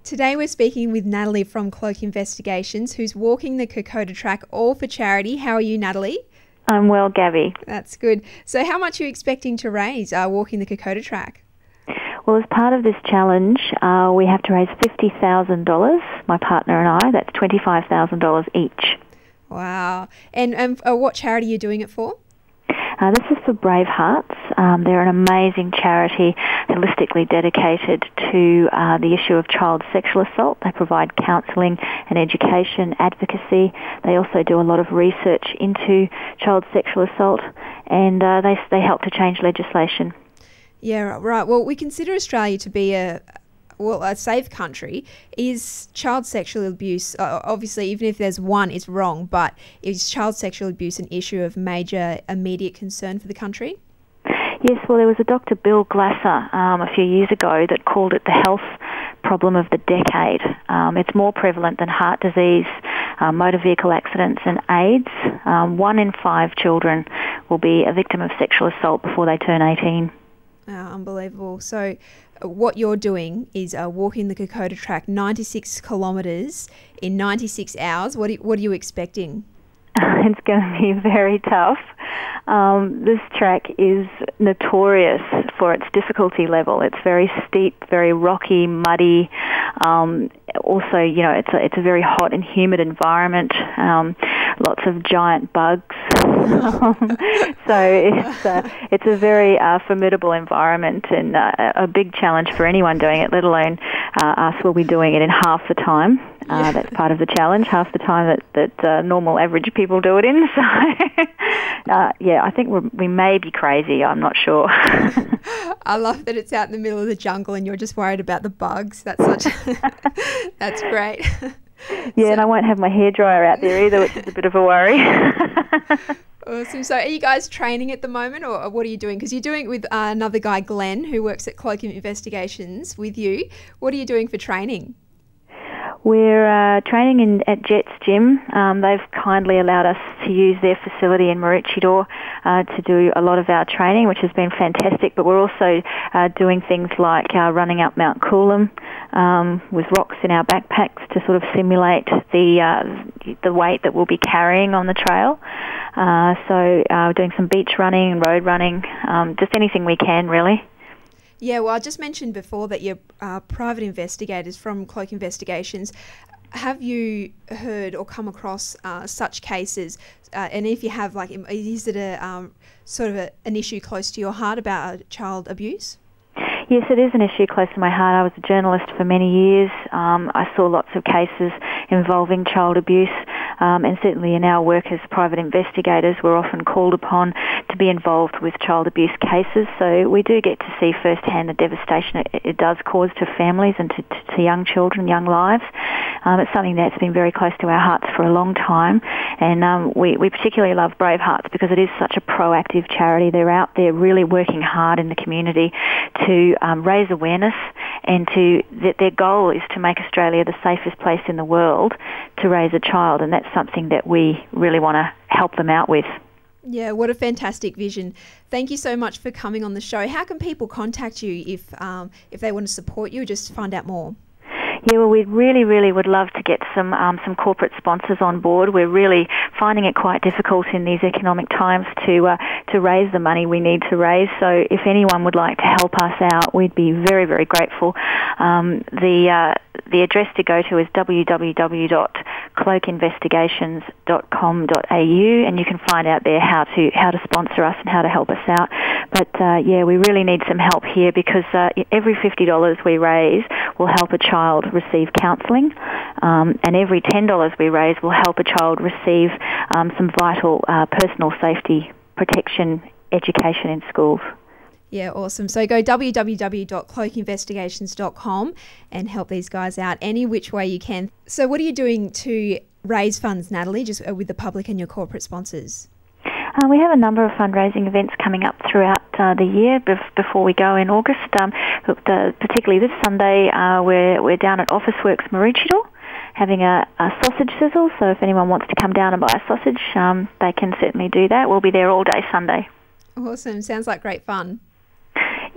Today we're speaking with Natalie from Cloak Investigations, who's walking the Kokoda track all for charity. How are you, Natalie? I'm well, Gabby. That's good. So how much are you expecting to raise walking the Kokoda track? Well, as part of this challenge, we have to raise $50,000, my partner and I. That's $25,000 each. Wow. And what charity are you doing it for? This is for Brave Hearts. They're an amazing charity holistically dedicated to the issue of child sexual assault. They provide counselling and education, advocacy. They also do a lot of research into child sexual assault, and they help to change legislation. Yeah, right. Well, we consider Australia to be a safe country. Is child sexual abuse, obviously, even if there's one, it's wrong, but is child sexual abuse an issue of major immediate concern for the country? Yes, well, there was a Dr. Bill Glasser a few years ago that called it the health problem of the decade. It's more prevalent than heart disease, motor vehicle accidents and AIDS. 1 in 5 children will be a victim of sexual assault before they turn 18. Unbelievable. So what you're doing is walking the Kokoda track 96 kilometres in 96 hours. What are you expecting? It's going to be very tough. This track is notorious for its difficulty level. It's very steep, very rocky, muddy. Also, it's a very hot and humid environment. Lots of giant bugs. So it's a very formidable environment and a big challenge for anyone doing it, let alone us. We'll be doing it in half the time. That's part of the challenge, half the time that normal average people do it in. So, I think we may be crazy. I'm not sure. I love that it's out in the middle of the jungle and you're just worried about the bugs. That's great. Yeah, and I won't have my hairdryer out there either, which is a bit of a worry. Awesome. So are you guys training at the moment, or what are you doing? Because you're doing it with another guy, Glenn, who works at Cloak Investigations with you. What are you doing for training? We're training at Jet's Gym. They've kindly allowed us to use their facility in Maroochydore to do a lot of our training, which has been fantastic. But we're also doing things like running up Mount Coolum with rocks in our backpacks to sort of simulate the weight that we'll be carrying on the trail. So we're doing some beach running and road running, just anything we can, really. Yeah, well, I just mentioned before that you're private investigators from Cloak Investigations. Have you heard or come across such cases? And if you have, is it an issue close to your heart about child abuse? Yes, it is an issue close to my heart. I was a journalist for many years. I saw lots of cases involving child abuse, and certainly in our work as private investigators, we're often called upon to be involved with child abuse cases. So we do get to see firsthand the devastation it does cause to families and to young children, young lives. It's something that's been very close to our hearts for a long time, and we particularly love Brave Hearts because it is such a proactive charity. They're out there really working hard in the community to raise awareness, and their goal is to make Australia the safest place in the world to raise a child, and that's something that we really want to help them out with. Yeah, what a fantastic vision. Thank you so much for coming on the show. How can people contact you if they want to support you or just find out more? Yeah, well, we really, really would love to get some corporate sponsors on board. We're really finding it quite difficult in these economic times to raise the money we need to raise. So if anyone would like to help us out, we'd be very, very grateful. The address to go to is www.cloakinvestigations.com.au, and you can find out there how to sponsor us and how to help us out. But we really need some help here because every $50 we raise will help a child receive counselling, and every $10 we raise will help a child receive some vital personal safety protection education in schools. Yeah, awesome. So go www.cloakinvestigations.com and help these guys out any which way you can. So what are you doing to raise funds, Natalie, just with the public and your corporate sponsors? We have a number of fundraising events coming up throughout the year before we go in August. Particularly this Sunday, we're down at Officeworks Maroochydore having a sausage sizzle. So if anyone wants to come down and buy a sausage, they can certainly do that. We'll be there all day Sunday. Awesome. Sounds like great fun.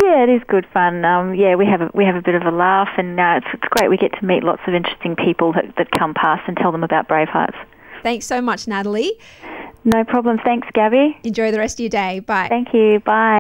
Yeah, it is good fun. Yeah, we have a bit of a laugh, and it's great. We get to meet lots of interesting people that come past and tell them about Bravehearts. Thanks so much, Natalie. No problem. Thanks, Gabby. Enjoy the rest of your day. Bye. Thank you. Bye.